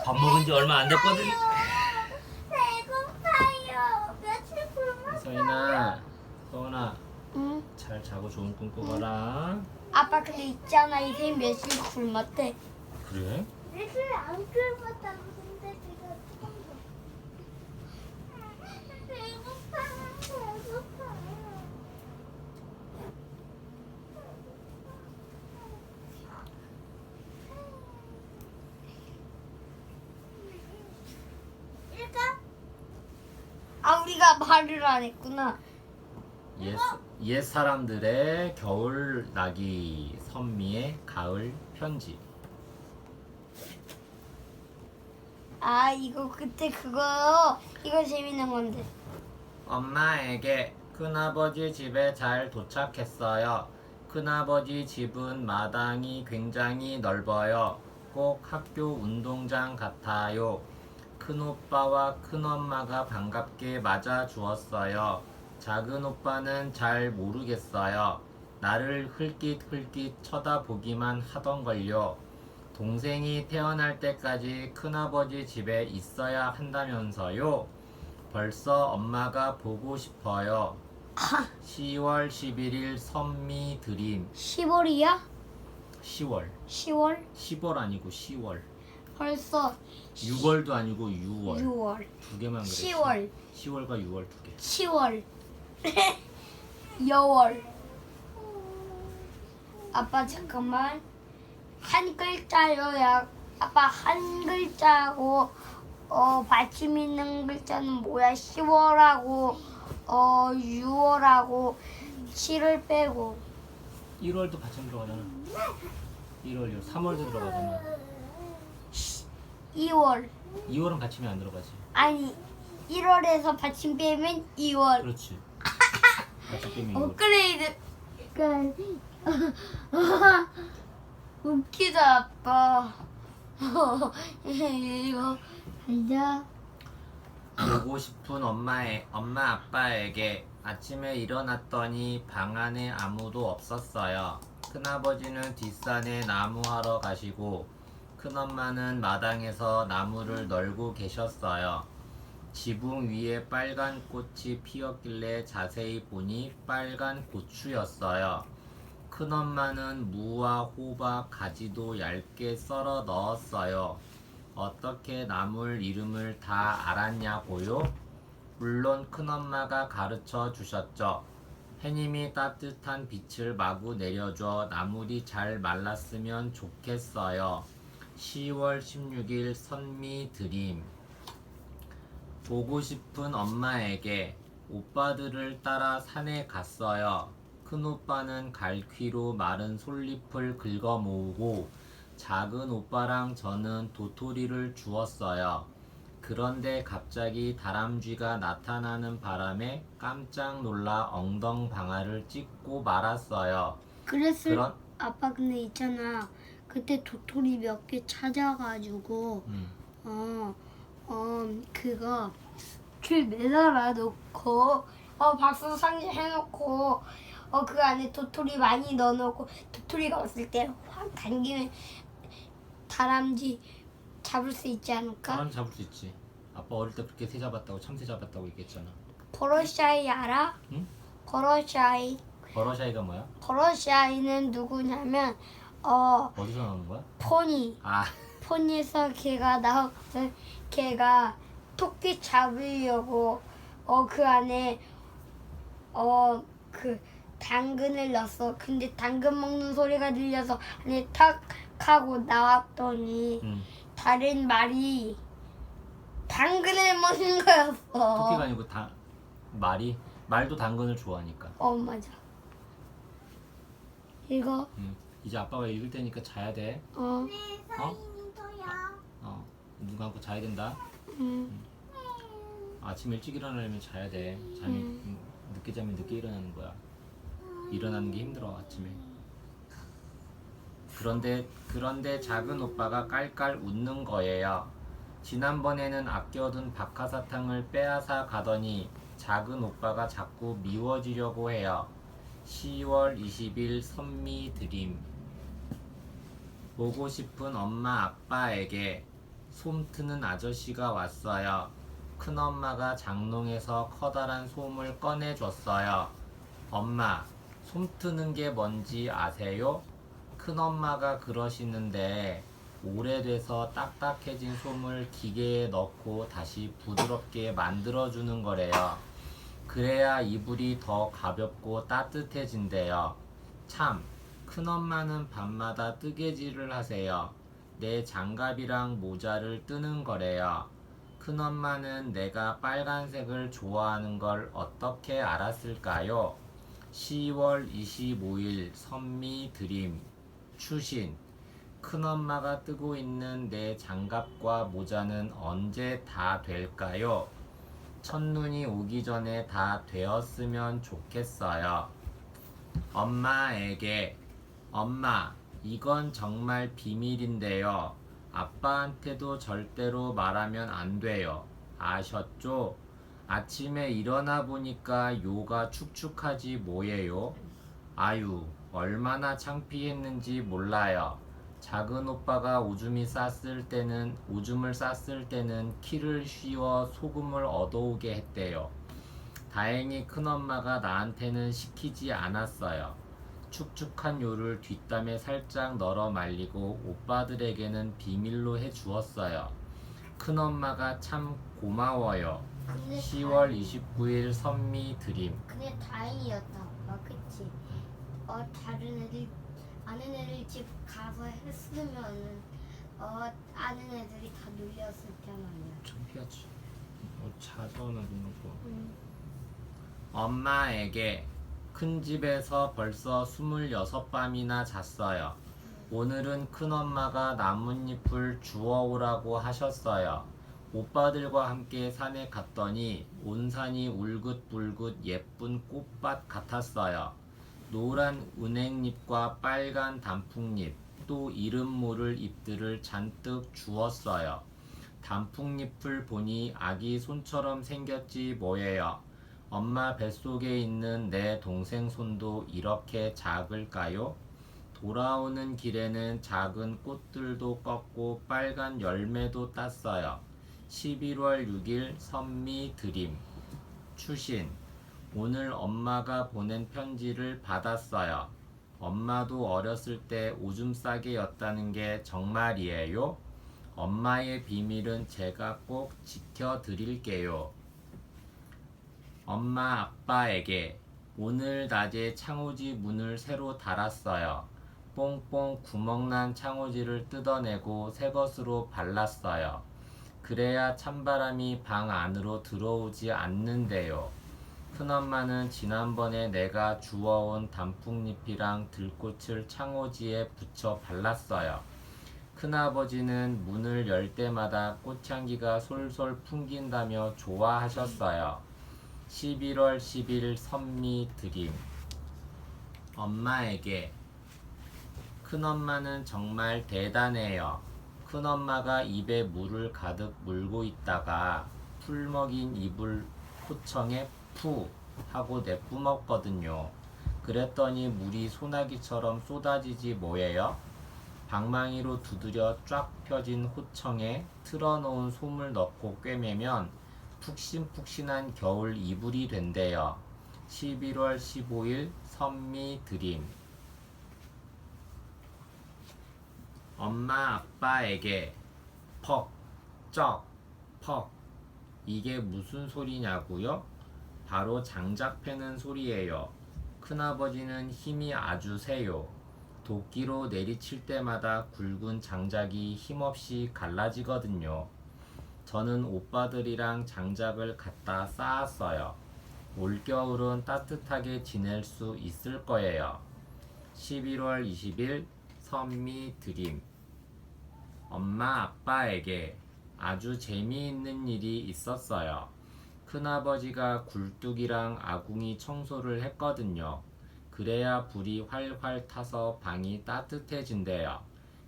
밥 먹은 지 얼마 안 됐거든. 배고파요. 며칠 굶었어요. 서인아, 서은아, 응? 잘 자고 좋은 꿈 꾸거라. 아빠 근데 있잖아. 이 생 며칠 굶었대. 그래? 며칠 안 굶었다고 근데 내가 조금 더. 배고파. 배고파. 이렇게? 아 우리가 말을 안 했구나. 옛 사람들의 겨울 나기, 선미의 가을 편지. 아 이거 그때 그거 이거 재밌는 건데. 엄마에게 큰아버지 집에 잘 도착했어요. 큰아버지 집은 마당이 굉장히 넓어요. 꼭 학교 운동장 같아요. 큰오빠와 큰엄마가 반갑게 맞아 주었어요. 작은 오빠는 잘 모르겠어요. 나를 흘깃흘깃 쳐다보기만 하던걸요. 동생이 태어날 때까지 큰아버지 집에 있어야 한다면서요. 벌써 엄마가 보고 싶어요. 10월 11일 선미 드림. 10월이야? 10월. 10월? 10월 아니고 10월. 벌써 6월도 아니고 6월. 6월. 두 개만 그래. 10월. 10월과 6월 두 개. 10월. 여월. 아빠 잠깐만. 한 글자요. 야, 아빠 한 글자고 받침 있는 글자는 뭐야? 10월하고 6월하고 7을 빼고 1월도 받침 들어가잖아. 1월, 3월도 들어가잖아. 2월. 2월은 받침이 안 들어가지. 아니 1월에서 받침 빼면 2월. 그렇지. 받침 빼면 2월. 업그레이드. 웃기다 아빠. 이거 앉아. 보고 싶은 엄마 아빠에게 아침에 일어났더니 방 안에 아무도 없었어요. 큰아버지는 뒷산에 나무하러 가시고 큰엄마는 마당에서 나무를 널고 계셨어요. 지붕 위에 빨간 꽃이 피었길래 자세히 보니 빨간 고추였어요. 큰엄마는 무와 호박, 가지도 얇게 썰어 넣었어요. 어떻게 나물 이름을 다 알았냐고요? 물론 큰엄마가 가르쳐 주셨죠. 해님이 따뜻한 빛을 마구 내려줘 나물이 잘 말랐으면 좋겠어요. 10월 16일 선미 드림. 보고 싶은 엄마에게 오빠들을 따라 산에 갔어요. 큰오빠는 갈퀴로 마른 솔잎을 긁어 모으고 작은 오빠랑 저는 도토리를 주웠어요. 그런데 갑자기 다람쥐가 나타나는 바람에 깜짝 놀라 엉덩방아를 찍고 말았어요. 그랬을 아빠 근데 있잖아. 그때 도토리 몇 개 찾아가지고 그거 줄 매달아 놓고 박수 상자 해놓고 그 안에 도토리 많이 넣어놓고 도토리가 왔을 때 확 당기면 다람쥐 잡을 수 있지 않을까? 사람 잡을 수 있지. 아빠 어릴 때 그렇게 새 잡았다고 참새 잡았다고 얘기했잖아. 버러샤이 알아? 응? 버러샤이. 버러샤이가 뭐야? 버러샤이는 누구냐면 어디서 나오는 거야? 포니. 아, 포니에서 걔가 나왔거든. 걔가 토끼 잡으려고 그 안에 그 당근을 넣었어. 근데 당근 먹는 소리가 들려서 안에 탁 하고 나왔더니 다른 말이 당근을 먹는 거였어. 토끼가 아니고 말도 당근을 좋아하니까. 맞아. 이거 이제 아빠가 읽을 테니까 자야 돼. 어. 눈 감고 자야 된다. 아침 일찍 일어나려면 자야 돼. 늦게 자면 늦게 일어나는 거야. 일어나는 게 힘들어 아침에. 그런데 작은 오빠가 깔깔 웃는 거예요. 지난번에는 아껴둔 박하사탕을 빼앗아 가더니 작은 오빠가 자꾸 미워지려고 해요. 10월 20일 선미 드림. 보고 싶은 엄마 아빠에게 솜 트는 아저씨가 왔어요. 큰엄마가 장롱에서 커다란 솜을 꺼내줬어요. 엄마, 솜 트는 게 뭔지 아세요? 큰엄마가 그러시는데 오래돼서 딱딱해진 솜을 기계에 넣고 다시 부드럽게 만들어주는 거래요. 그래야 이불이 더 가볍고 따뜻해진대요. 참, 큰엄마는 밤마다 뜨개질을 하세요. 내 장갑이랑 모자를 뜨는 거래요. 큰엄마는 내가 빨간색을 좋아하는 걸 어떻게 알았을까요? 10월 25일 선미 드림 추신 큰엄마가 뜨고 있는 내 장갑과 모자는 언제 다 될까요? 첫눈이 오기 전에 다 되었으면 좋겠어요. 엄마에게 엄마, 이건 정말 비밀인데요. 아빠한테도 절대로 말하면 안 돼요. 아셨죠? 아침에 일어나 보니까 요가 축축하지 뭐예요? 아유, 얼마나 창피했는지 몰라요. 작은 오빠가 오줌을 쌌을 때는 키를 씌워 소금을 얻어오게 했대요. 다행히 큰엄마가 나한테는 시키지 않았어요. 축축한 요를 뒷담에 살짝 널어 말리고 오빠들에게는 비밀로 해주었어요. 큰엄마가 참 고마워요. 근데 10월 29일 선미 드림. 근데 다행이었다. 그치? 다른 애들 아는 애들 집 가서 했으면은 아는 애들이 다 놀렸을 텐 아니야. 창피하지. 자전을 놓고. 응. 엄마에게 큰 집에서 벌써 26밤이나 잤어요. 오늘은 큰엄마가 나뭇잎을 주워오라고 하셨어요. 오빠들과 함께 산에 갔더니 온 산이 울긋불긋 예쁜 꽃밭 같았어요. 노란 은행잎과 빨간 단풍잎, 또 이름 모를 잎들을 잔뜩 주었어요. 단풍잎을 보니 아기 손처럼 생겼지 뭐예요. 엄마 뱃속에 있는 내 동생 손도 이렇게 작을까요? 돌아오는 길에는 작은 꽃들도 꺾고 빨간 열매도 땄어요. 11월 6일 선미 드림 추신 오늘 엄마가 보낸 편지를 받았어요. 엄마도 어렸을 때 오줌 싸개였다는 게 정말이에요? 엄마의 비밀은 제가 꼭 지켜드릴게요. 엄마 아빠에게 오늘 낮에 창호지 문을 새로 달았어요. 뽕뽕 구멍난 창호지를 뜯어내고 새 것으로 발랐어요. 그래야 찬바람이 방 안으로 들어오지 않는데요. 큰엄마는 지난번에 내가 주워온 단풍잎이랑 들꽃을 창호지에 붙여 발랐어요. 큰아버지는 문을 열 때마다 꽃향기가 솔솔 풍긴다며 좋아하셨어요. 11월 10일 선미 드림 엄마에게 큰엄마는 정말 대단해요. 큰엄마가 입에 물을 가득 물고 있다가 풀 먹인 입을 호청에 푸 하고 내뿜었거든요. 그랬더니 물이 소나기처럼 쏟아지지 뭐예요? 방망이로 두드려 쫙 펴진 호청에 틀어놓은 솜을 넣고 꿰매면 푹신푹신한 겨울 이불이 된대요. 11월 15일 선미 드림 엄마 아빠에게 퍽, 쩍, 퍽 이게 무슨 소리냐고요? 바로 장작 패는 소리예요. 큰아버지는 힘이 아주 세요. 도끼로 내리칠 때마다 굵은 장작이 힘없이 갈라지거든요. 저는 오빠들이랑 장작을 갖다 쌓았어요. 올겨울은 따뜻하게 지낼 수 있을 거예요. 11월 20일 선미 드림 엄마 아빠에게 아주 재미있는 일이 있었어요. 큰아버지가 굴뚝이랑 아궁이 청소를 했거든요. 그래야 불이 활활 타서 방이 따뜻해진대요.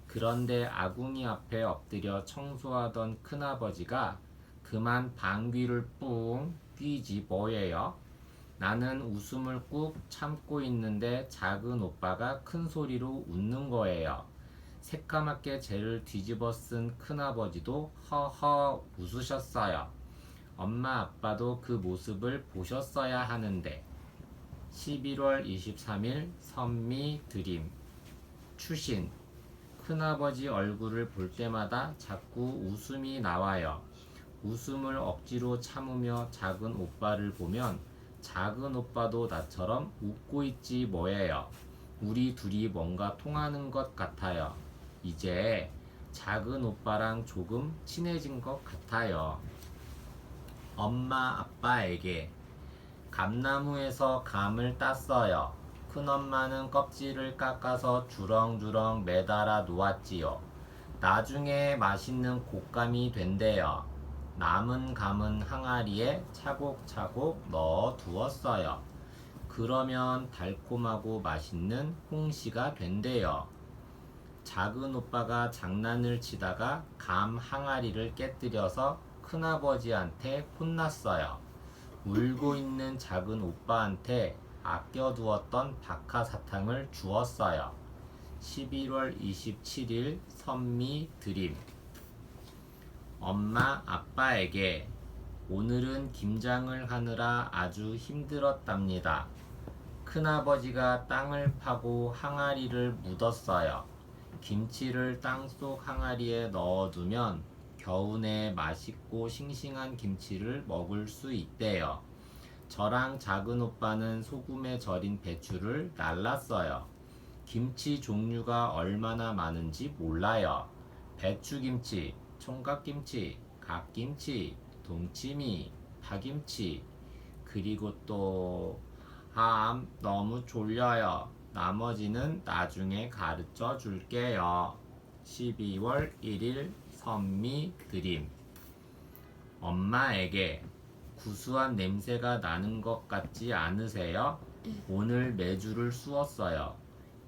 그런데 아궁이 앞에 엎드려 청소하던 큰아버지가 그만 방귀를 뿡 뀌지 뭐예요? 나는 웃음을 꾹 참고 있는데 작은 오빠가 큰 소리로 웃는 거예요. 새까맣게 재를 뒤집어 쓴 큰아버지도 허허 웃으셨어요. 엄마 아빠도 그 모습을 보셨어야 하는데. 11월 23일 선미 드림. 추신. 큰아버지 얼굴을 볼 때마다 자꾸 웃음이 나와요. 웃음을 억지로 참으며 작은 오빠를 보면 작은 오빠도 나처럼 웃고 있지 뭐예요. 우리 둘이 뭔가 통하는 것 같아요. 이제 작은 오빠랑 조금 친해진 것 같아요. 엄마 아빠에게. 감나무에서 감을 땄어요. 큰엄마는 껍질을 깎아서 주렁주렁 매달아 놓았지요. 나중에 맛있는 곶감이 된대요. 남은 감은 항아리에 차곡차곡 넣어 두었어요. 그러면 달콤하고 맛있는 홍시가 된대요. 작은 오빠가 장난을 치다가 감 항아리를 깨뜨려서 큰아버지한테 혼났어요. 울고 있는 작은 오빠한테 아껴두었던 박하사탕을 주었어요. 11월 27일 선미 드림. 엄마 아빠에게. 오늘은 김장을 하느라 아주 힘들었답니다. 큰아버지가 땅을 파고 항아리를 묻었어요. 김치를 땅속 항아리에 넣어두면 겨우내 맛있고 싱싱한 김치를 먹을 수 있대요. 저랑 작은 오빠는 소금에 절인 배추를 날랐어요. 김치 종류가 얼마나 많은지 몰라요. 배추김치, 총각김치, 갓김치, 동치미, 파김치, 그리고 또 너무 졸려요. 나머지는 나중에 가르쳐 줄게요. 12월 1일 선미 드림. 엄마에게. 구수한 냄새가 나는 것 같지 않으세요? 오늘 메주를 쑤었어요.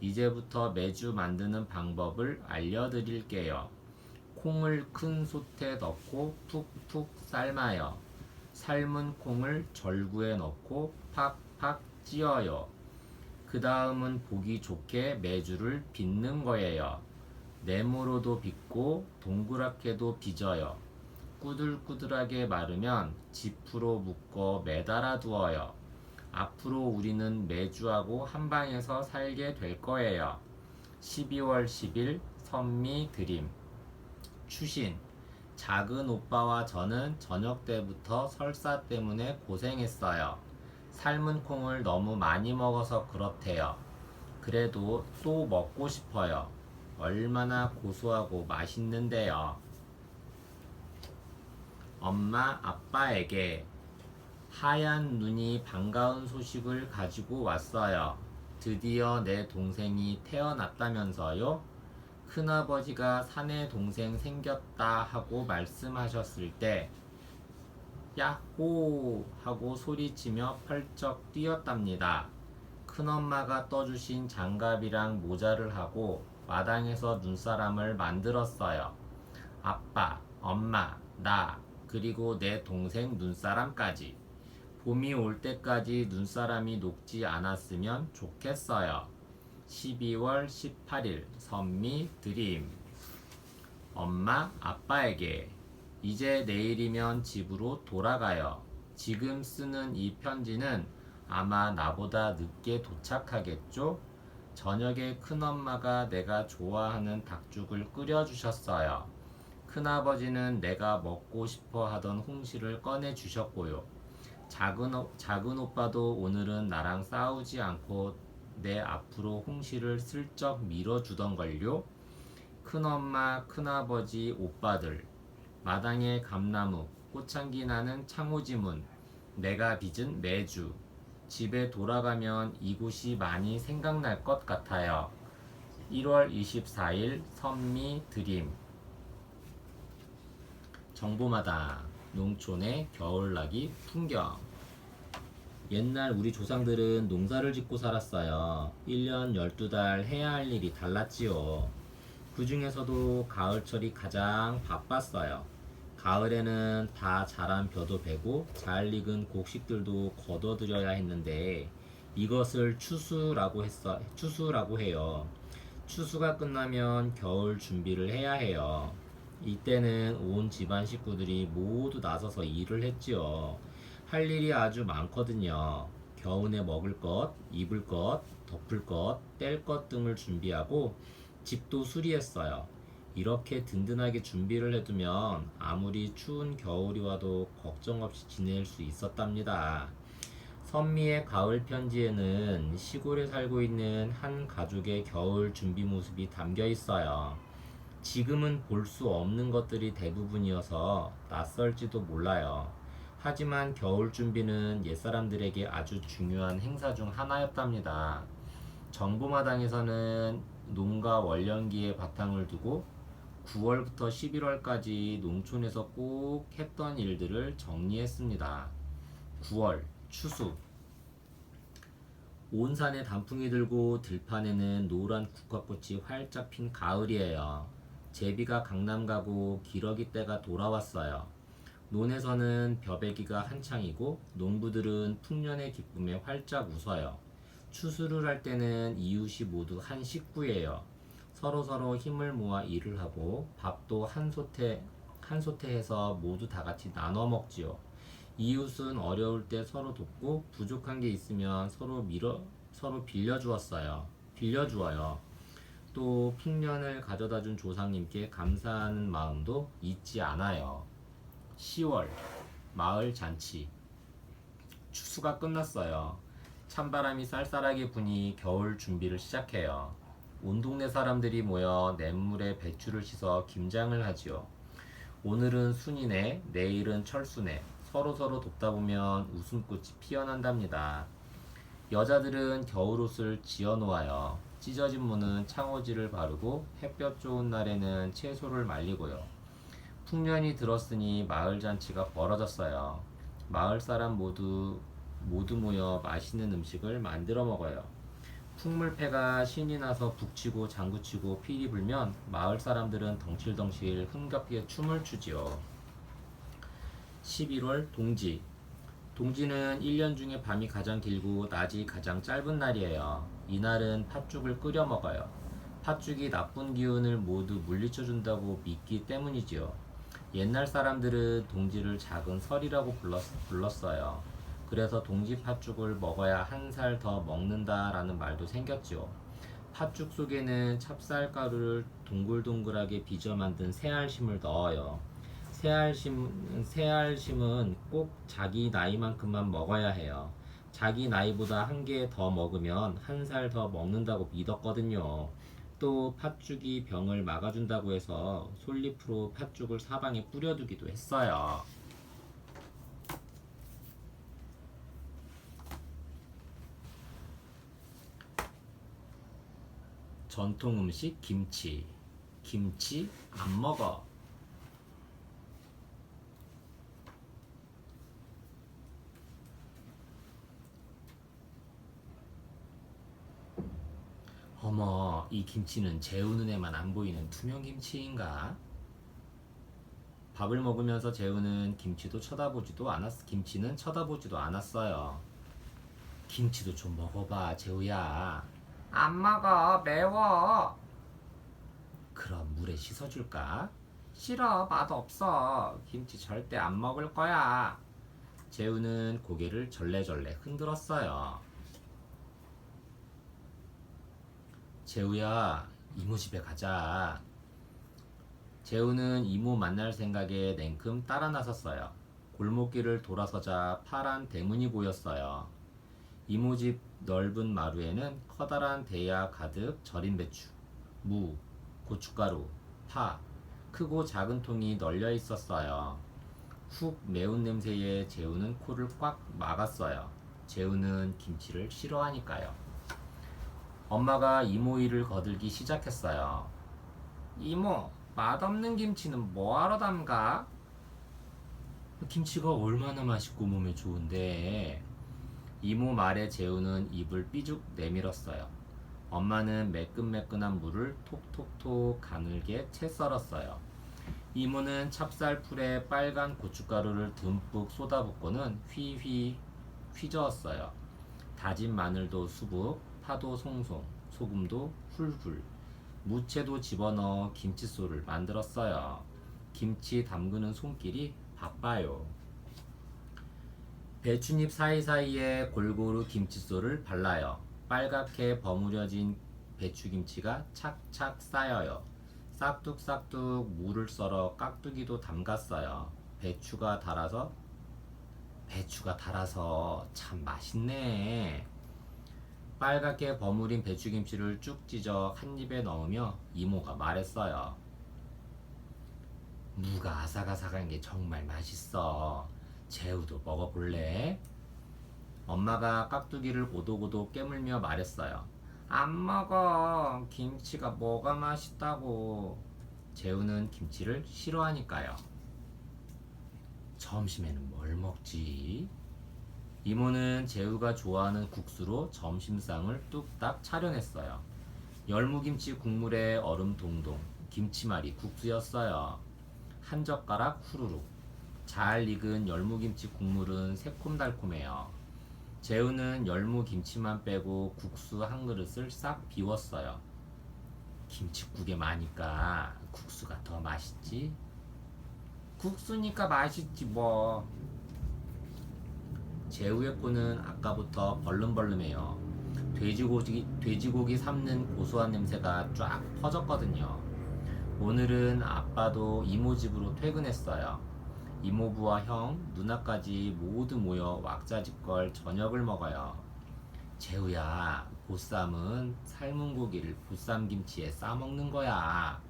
이제부터 메주 만드는 방법을 알려드릴게요. 콩을 큰 솥에 넣고 푹푹 삶아요. 삶은 콩을 절구에 넣고 팍팍 찧어요. 그 다음은 보기 좋게 메주를 빚는 거예요. 네모로도 빚고 동그랗게도 빚어요. 꾸들꾸들하게 마르면 지프로 묶어 매달아 두어요. 앞으로 우리는 메주하고 한방에서 살게 될 거예요. 12월 10일 선미 드림. 추신. 작은 오빠와 저는 저녁 때부터 설사 때문에 고생했어요. 삶은 콩을 너무 많이 먹어서 그렇대요. 그래도 또 먹고 싶어요. 얼마나 고소하고 맛있는데요. 엄마 아빠에게. 하얀 눈이 반가운 소식을 가지고 왔어요. 드디어 내 동생이 태어났다면서요? 큰아버지가 사내 동생 생겼다 하고 말씀하셨을 때 야호 하고 소리치며 펄쩍 뛰었답니다. 큰엄마가 떠주신 장갑이랑 모자를 하고 마당에서 눈사람을 만들었어요. 아빠, 엄마, 나, 그리고 내 동생 눈사람까지. 봄이 올 때까지 눈사람이 녹지 않았으면 좋겠어요. 12월 18일 선미 드림. 엄마 아빠에게. 이제 내일이면 집으로 돌아가요. 지금 쓰는 이 편지는 아마 나보다 늦게 도착하겠죠? 저녁에 큰엄마가 내가 좋아하는 닭죽을 끓여주셨어요. 큰아버지는 내가 먹고 싶어 하던 홍시를 꺼내주셨고요. 작은 오빠도 오늘은 나랑 싸우지 않고 내 앞으로 홍시를 슬쩍 밀어주던걸요. 큰엄마, 큰아버지, 오빠들, 마당에 감나무, 꽃향기 나는 창호지문, 내가 빚은 메주. 집에 돌아가면 이곳이 많이 생각날 것 같아요. 1월 24일 선미 드림. 정보마다 농촌의 겨울나기 풍경. 옛날 우리 조상들은 농사를 짓고 살았어요. 1년 12달 해야 할 일이 달랐지요. 그 중에서도 가을철이 가장 바빴어요. 가을에는 다 자란 벼도 베고 잘 익은 곡식들도 걷어들여야 했는데 이것을 추수라고 해요. 추수가 끝나면 겨울 준비를 해야 해요. 이때는 온 집안 식구들이 모두 나서서 일을 했지요. 할 일이 아주 많거든요. 겨우내 먹을 것, 입을 것, 덮을 것, 뗄 것 등을 준비하고 집도 수리했어요. 이렇게 든든하게 준비를 해두면 아무리 추운 겨울이 와도 걱정 없이 지낼 수 있었답니다. 선미의 가을 편지에는 시골에 살고 있는 한 가족의 겨울 준비 모습이 담겨 있어요. 지금은 볼 수 없는 것들이 대부분이어서 낯설지도 몰라요. 하지만 겨울 준비는 옛사람들에게 아주 중요한 행사 중 하나였답니다. 정보마당에서는 농가 월령기에 바탕을 두고 9월부터 11월까지 농촌에서 꼭 했던 일들을 정리했습니다. 9월 추수. 온 산에 단풍이 들고 들판에는 노란 국화꽃이 활짝 핀 가을이에요. 제비가 강남 가고 기러기 때가 돌아왔어요. 논에서는 벼베기가 한창이고 농부들은 풍년의 기쁨에 활짝 웃어요. 추수를 할 때는 이웃이 모두 한 식구예요. 서로서로 힘을 모아 일을 하고 밥도 한 소태해서 모두 다 같이 나눠 먹지요. 이웃은 어려울 때 서로 돕고 부족한 게 있으면 서로 빌려주어요. 또 풍년을 가져다 준 조상님께 감사하는 마음도 잊지 않아요. 10월 마을 잔치. 추수가 끝났어요. 찬바람이 쌀쌀하게 부니 겨울 준비를 시작해요. 온 동네 사람들이 모여 냇물에 배추를 씻어 김장을 하지요. 오늘은 순이네, 내일은 철수네. 서로서로 돕다 보면 웃음꽃이 피어난답니다. 여자들은 겨울옷을 지어 놓아요. 찢어진 무는 창호지를 바르고 햇볕 좋은 날에는 채소를 말리고요. 풍년이 들었으니 마을 잔치가 벌어졌어요. 마을 사람 모두 모여 맛있는 음식을 만들어 먹어요. 풍물패가 신이 나서 북치고 장구치고 피리 불면 마을 사람들은 덩실덩실 흥겹게 춤을 추지요. 11월 동지. 동지는 1년 중에 밤이 가장 길고 낮이 가장 짧은 날이에요. 이날은 팥죽을 끓여 먹어요. 팥죽이 나쁜 기운을 모두 물리쳐준다고 믿기 때문이지요. 옛날 사람들은 동지를 작은 설이라고 불렀어요. 그래서 동지 팥죽을 먹어야 한 살 더 먹는다라는 말도 생겼지요. 팥죽 속에는 찹쌀가루를 동글동글하게 빚어 만든 새알심을 넣어요. 새알심은 꼭 자기 나이만큼만 먹어야 해요. 자기 나이보다 한 개 더 먹으면 한 살 더 먹는다고 믿었거든요. 또 팥죽이 병을 막아준다고 해서 솔잎으로 팥죽을 사방에 뿌려두기도 했어요. 전통 음식 김치. 김치 안 먹어. 어머, 이 김치는 재우는 애만 안 보이는 투명 김치인가? 밥을 먹으면서 재우는 김치는 쳐다보지도 않았어요. 김치도 좀 먹어봐, 재우야. 안 먹어, 매워. 그럼 물에 씻어줄까? 싫어, 맛없어. 김치 절대 안 먹을 거야. 재우는 고개를 절레절레 흔들었어요. 재우야, 이모 집에 가자. 재우는 이모 만날 생각에 냉큼 따라 나섰어요. 골목길을 돌아서자 파란 대문이 보였어요. 이모 집 넓은 마루에는 커다란 대야 가득 절인 배추, 무, 고춧가루, 파, 크고 작은 통이 널려 있었어요. 훅 매운 냄새에 재우는 코를 꽉 막았어요. 재우는 김치를 싫어하니까요. 엄마가 이모 일을 거들기 시작했어요. 이모, 맛없는 김치는 뭐하러 담가? 김치가 얼마나 맛있고 몸에 좋은데. 이모 말에 재우는 입을 삐죽 내밀었어요. 엄마는 매끈매끈한 물을 톡톡톡 가늘게 채 썰었어요. 이모는 찹쌀풀에 빨간 고춧가루를 듬뿍 쏟아붓고는 휘휘 휘저었어요. 다진 마늘도 수북, 파도 송송, 소금도 훌훌. 무채도 집어넣어 김칫솔을 만들었어요. 김치 담그는 손길이 바빠요. 배춧잎 사이사이에 골고루 김칫솔을 발라요. 빨갛게 버무려진 배추김치가 착착 쌓여요. 싹둑싹둑 물을 썰어 깍두기도 담갔어요. 배추가 달아서 참 맛있네. 빨갛게 버무린 배추김치를 쭉 찢어 한 입에 넣으며 이모가 말했어요. 무가 아삭아삭한 게 정말 맛있어. 재우도 먹어볼래? 엄마가 깍두기를 오독오독 깨물며 말했어요. 안 먹어. 김치가 뭐가 맛있다고. 재우는 김치를 싫어하니까요. 점심에는 뭘 먹지? 이모는 재우가 좋아하는 국수로 점심상을 뚝딱 차려냈어요. 열무김치 국물에 얼음 동동, 김치말이 국수였어요. 한 젓가락 후루룩. 잘 익은 열무김치 국물은 새콤달콤해요. 재우는 열무김치만 빼고 국수 한 그릇을 싹 비웠어요. 김치국에 마니까 국수가 더 맛있지? 국수니까 맛있지 뭐. 재우의 코는 아까부터 벌름벌름해요. 돼지고기 삶는 고소한 냄새가 쫙 퍼졌거든요. 오늘은 아빠도 이모 집으로 퇴근했어요. 이모부와 형, 누나까지 모두 모여 왁자지껄 저녁을 먹어요. 재우야, 보쌈은 삶은 고기를 보쌈김치에 싸먹는 거야.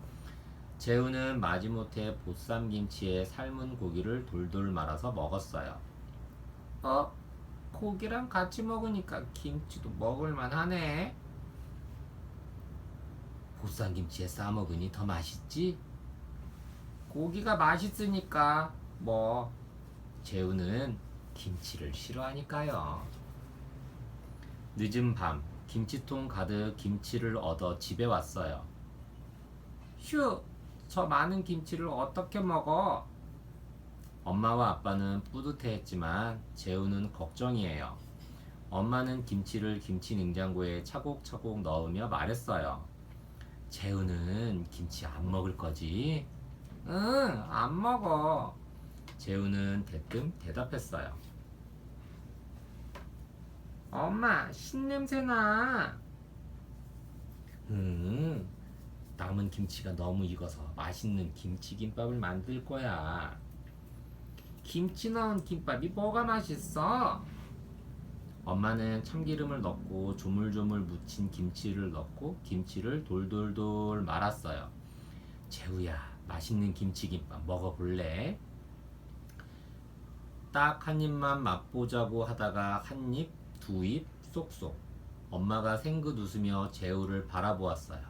재우는 마지못해 보쌈김치에 삶은 고기를 돌돌 말아서 먹었어요. 고기랑 같이 먹으니까 김치도 먹을만 하네. 보쌈김치에 싸먹으니 더 맛있지? 고기가 맛있으니까 뭐. 재우는 김치를 싫어하니까요. 늦은 밤 김치통 가득 김치를 얻어 집에 왔어요. 휴, 저 많은 김치를 어떻게 먹어? 엄마와 아빠는 뿌듯해했지만 재우는 걱정이에요. 엄마는 김치를 김치 냉장고에 차곡차곡 넣으며 말했어요. 재우는 김치 안 먹을 거지? 응, 안 먹어. 재우는 대뜸 대답했어요. 엄마, 신냄새나. 남은 김치가 너무 익어서 맛있는 김치김밥을 만들 거야. 김치 넣은 김밥이 뭐가 맛있어? 엄마는 참기름을 넣고 조물조물 무친 김치를 넣고 김치를 돌돌돌 말았어요. 재우야, 맛있는 김치김밥 먹어볼래? 딱 한 입만 맛보자고 하다가 한 입, 두 입, 쏙쏙. 엄마가 생긋 웃으며 재우를 바라보았어요.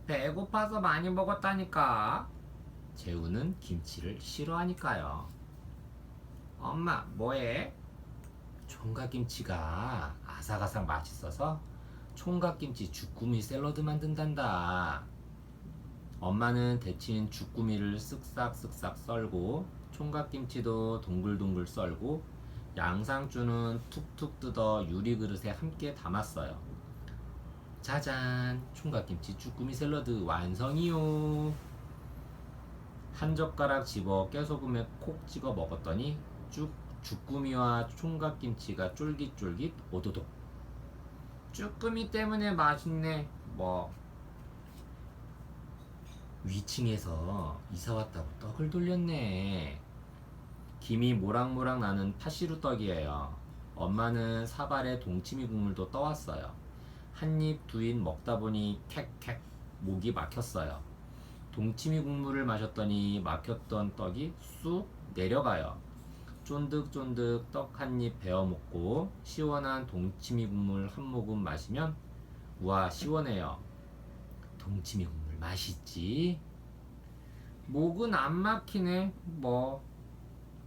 배고파서 많이 먹었다니까. 재우는 김치를 싫어하니까요. 엄마, 뭐해? 총각김치가 아삭아삭 맛있어서 총각김치 주꾸미 샐러드 만든단다. 엄마는 데친 주꾸미를 쓱싹쓱싹 썰고 총각김치도 동글동글 썰고 양상추는 툭툭 뜯어 유리그릇에 함께 담았어요. 짜잔! 총각김치 주꾸미 샐러드 완성이요. 한 젓가락 집어 깨소금에 콕 찍어 먹었더니 주꾸미와 총각김치가 쫄깃쫄깃 오도독. 쭈꾸미 때문에 맛있네. 뭐. 위층에서 이사왔다고 떡을 돌렸네. 김이 모락모락 나는 파시루 떡이에요. 엄마는 사발에 동치미 국물도 떠왔어요. 한 입, 두 입 먹다 보니 캑캑 목이 막혔어요. 동치미 국물을 마셨더니 막혔던 떡이 쑥 내려가요. 쫀득쫀득 떡 한 입 베어 먹고 시원한 동치미 국물 한 모금 마시면 우와 시원해요. 동치미 국물 맛있지? 목은 안 막히네. 뭐.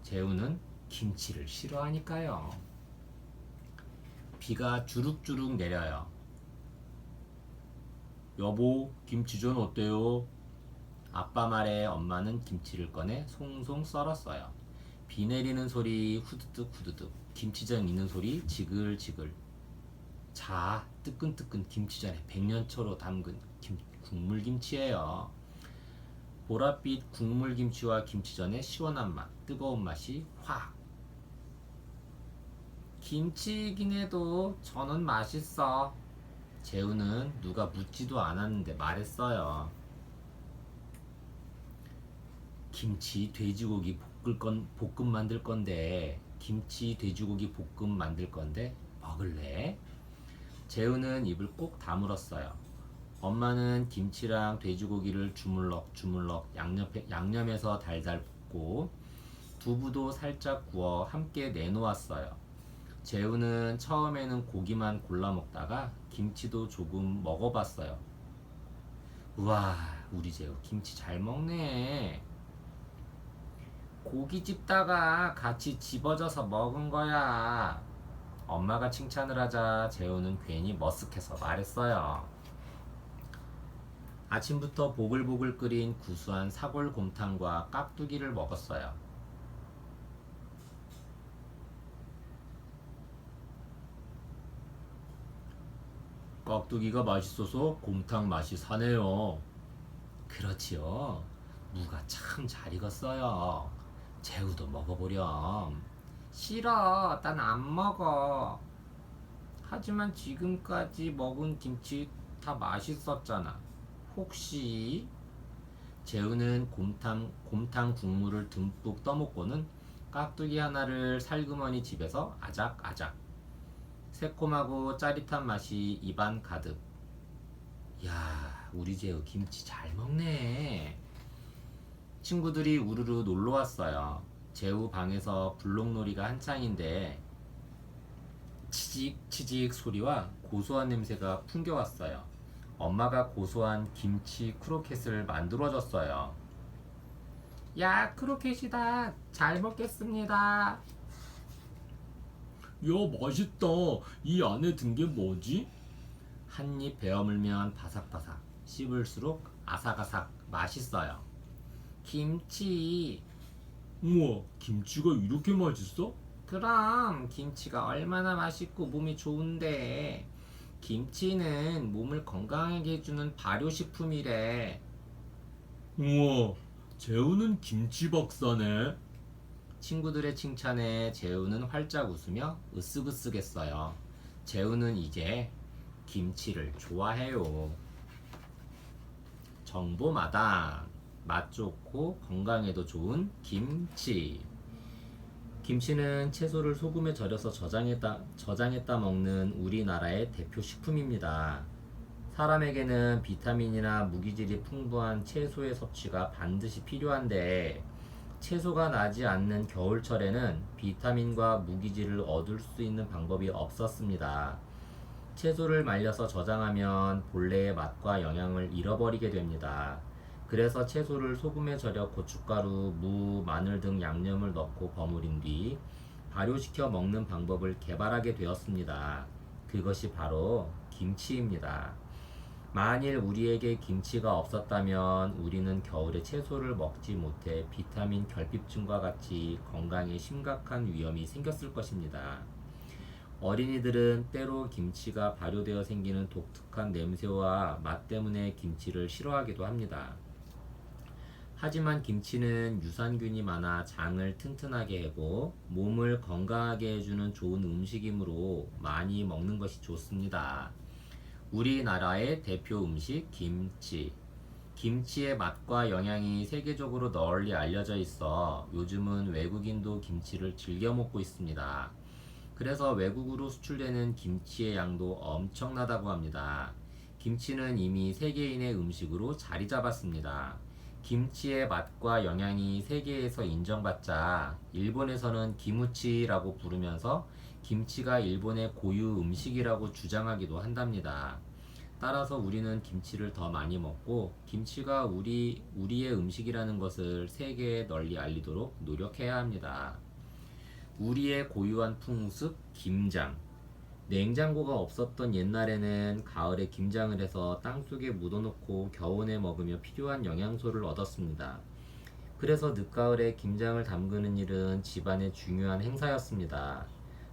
재우는 김치를 싫어하니까요. 비가 주룩주룩 내려요. 여보, 김치 전 어때요? 아빠 말에 엄마는 김치를 꺼내 송송 썰었어요. 비 내리는 소리 후두둑 후두둑, 김치전 익는 소리 지글지글. 자, 뜨끈뜨끈 김치전에 백년초로 담근 국물김치예요. 보랏빛 국물김치와 김치전의 시원한 맛, 뜨거운 맛이 확. 김치이긴 해도 저는 맛있어. 재우는 누가 묻지도 않았는데 말했어요. 김치 돼지고기 볶음 만들 건데, 김치 돼지고기 볶음 만들 건데 먹을래? 재우는 입을 꼭 다물었어요. 엄마는 김치랑 돼지고기를 주물럭 양념해서 달달 볶고 두부도 살짝 구워 함께 내놓았어요. 재우는 처음에는 고기만 골라 먹다가 김치도 조금 먹어봤어요. 우와, 우리 재우 김치 잘 먹네. 고기 집다가 같이 집어져서 먹은 거야. 엄마가 칭찬을 하자 재우는 괜히 머쓱해서 말했어요. 아침부터 보글보글 끓인 구수한 사골곰탕과 깍두기를 먹었어요. 깍두기가 맛있어서 곰탕 맛이 사네요. 그렇지요. 무가 참 잘 익었어요. 재우도 먹어보렴. 싫어, 난 안 먹어. 하지만 지금까지 먹은 김치 다 맛있었잖아. 혹시? 재우는 곰탕 국물을 듬뿍 떠먹고는 깍두기 하나를 살그머니 집에서 아작아작. 새콤하고 짜릿한 맛이 입안 가득. 야, 우리 재우 김치 잘 먹네. 친구들이 우르르 놀러 왔어요. 재우 방에서 블록놀이가 한창인데 치직치직 소리와 고소한 냄새가 풍겨왔어요. 엄마가 고소한 김치 크로켓을 만들어줬어요. 야, 크로켓이다. 잘 먹겠습니다. 야, 맛있다. 이 안에 든 게 뭐지? 한 입 베어물면 바삭바삭, 씹을수록 아삭아삭 맛있어요. 김치. 우와, 김치가 이렇게 맛있어? 그럼 김치가 얼마나 맛있고 몸이 좋은데. 김치는 몸을 건강하게 해주는 발효식품이래. 우와, 재우는 김치 박사네. 친구들의 칭찬에 재우는 활짝 웃으며 으쓱으쓱했어요. 재우는 이제 김치를 좋아해요. 정보마다 맛 좋고 건강에도 좋은 김치. 김치는 채소를 소금에 절여서 저장했다 먹는 우리나라의 대표 식품입니다. 사람에게는 비타민이나 무기질이 풍부한 채소의 섭취가 반드시 필요한데 채소가 나지 않는 겨울철에는 비타민과 무기질을 얻을 수 있는 방법이 없었습니다. 채소를 말려서 저장하면 본래의 맛과 영양을 잃어버리게 됩니다. 그래서 채소를 소금에 절여 고춧가루, 무, 마늘 등 양념을 넣고 버무린 뒤 발효시켜 먹는 방법을 개발하게 되었습니다. 그것이 바로 김치입니다. 만일 우리에게 김치가 없었다면 우리는 겨울에 채소를 먹지 못해 비타민 결핍증과 같이 건강에 심각한 위험이 생겼을 것입니다. 어린이들은 때로 김치가 발효되어 생기는 독특한 냄새와 맛 때문에 김치를 싫어하기도 합니다. 하지만 김치는 유산균이 많아 장을 튼튼하게 하고 몸을 건강하게 해주는 좋은 음식이므로 많이 먹는 것이 좋습니다. 우리나라의 대표 음식 김치. 김치의 맛과 영양이 세계적으로 널리 알려져 있어 요즘은 외국인도 김치를 즐겨 먹고 있습니다. 그래서 외국으로 수출되는 김치의 양도 엄청나다고 합니다. 김치는 이미 세계인의 음식으로 자리 잡았습니다. 김치의 맛과 영양이 세계에서 인정받자 일본에서는 기무치라고 부르면서 김치가 일본의 고유 음식이라고 주장하기도 한답니다. 따라서 우리는 김치를 더 많이 먹고 김치가 우리의 음식이라는 것을 세계에 널리 알리도록 노력해야 합니다. 우리의 고유한 풍습, 김장. 냉장고가 없었던 옛날에는 가을에 김장을 해서 땅속에 묻어놓고 겨우내 먹으며 필요한 영양소를 얻었습니다. 그래서 늦가을에 김장을 담그는 일은 집안의 중요한 행사였습니다.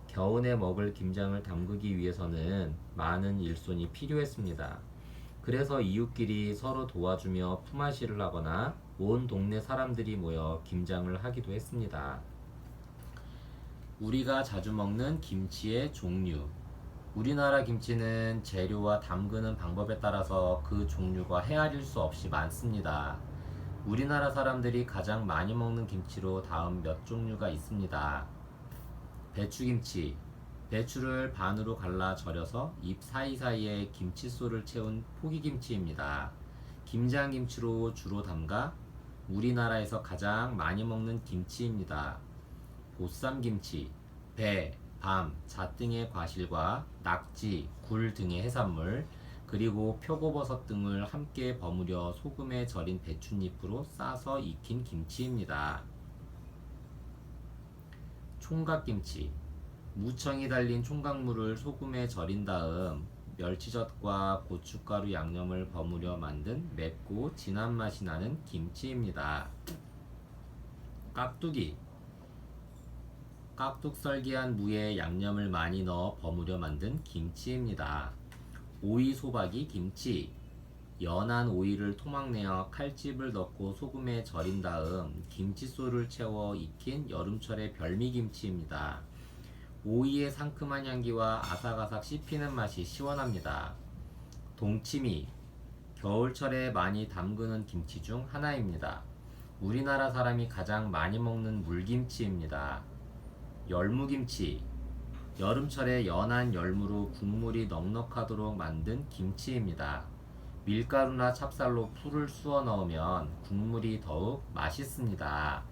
겨우내 먹을 김장을 담그기 위해서는 많은 일손이 필요했습니다. 그래서 이웃끼리 서로 도와주며 품앗이를 하거나 온 동네 사람들이 모여 김장을 하기도 했습니다. 우리가 자주 먹는 김치의 종류. 우리나라 김치는 재료와 담그는 방법에 따라서 그 종류가 헤아릴 수 없이 많습니다. 우리나라 사람들이 가장 많이 먹는 김치로 다음 몇 종류가 있습니다. 배추김치. 배추를 반으로 갈라 절여서 잎 사이사이에 김칫솔을 채운 포기김치입니다. 김장김치로 주로 담가 우리나라에서 가장 많이 먹는 김치입니다. 보쌈김치. 배, 밤, 잣 등의 과실과 낙지, 굴 등의 해산물, 그리고 표고버섯 등을 함께 버무려 소금에 절인 배춧잎으로 싸서 익힌 김치입니다. 총각김치. 무청이 달린 총각물을 소금에 절인 다음 멸치젓과 고춧가루 양념을 버무려 만든 맵고 진한 맛이 나는 김치입니다. 깍두기. 깍둑썰기한 무에 양념을 많이 넣어 버무려 만든 김치입니다. 오이소박이 김치. 연한 오이를 토막내어 칼집을 넣고 소금에 절인 다음 김칫솔을 채워 익힌 여름철의 별미김치입니다. 오이의 상큼한 향기와 아삭아삭 씹히는 맛이 시원합니다. 동치미. 겨울철에 많이 담그는 김치 중 하나입니다. 우리나라 사람이 가장 많이 먹는 물김치입니다. 열무김치. 여름철에 연한 열무로 국물이 넉넉하도록 만든 김치입니다. 밀가루나 찹쌀로 풀을 쑤어 넣으면 국물이 더욱 맛있습니다.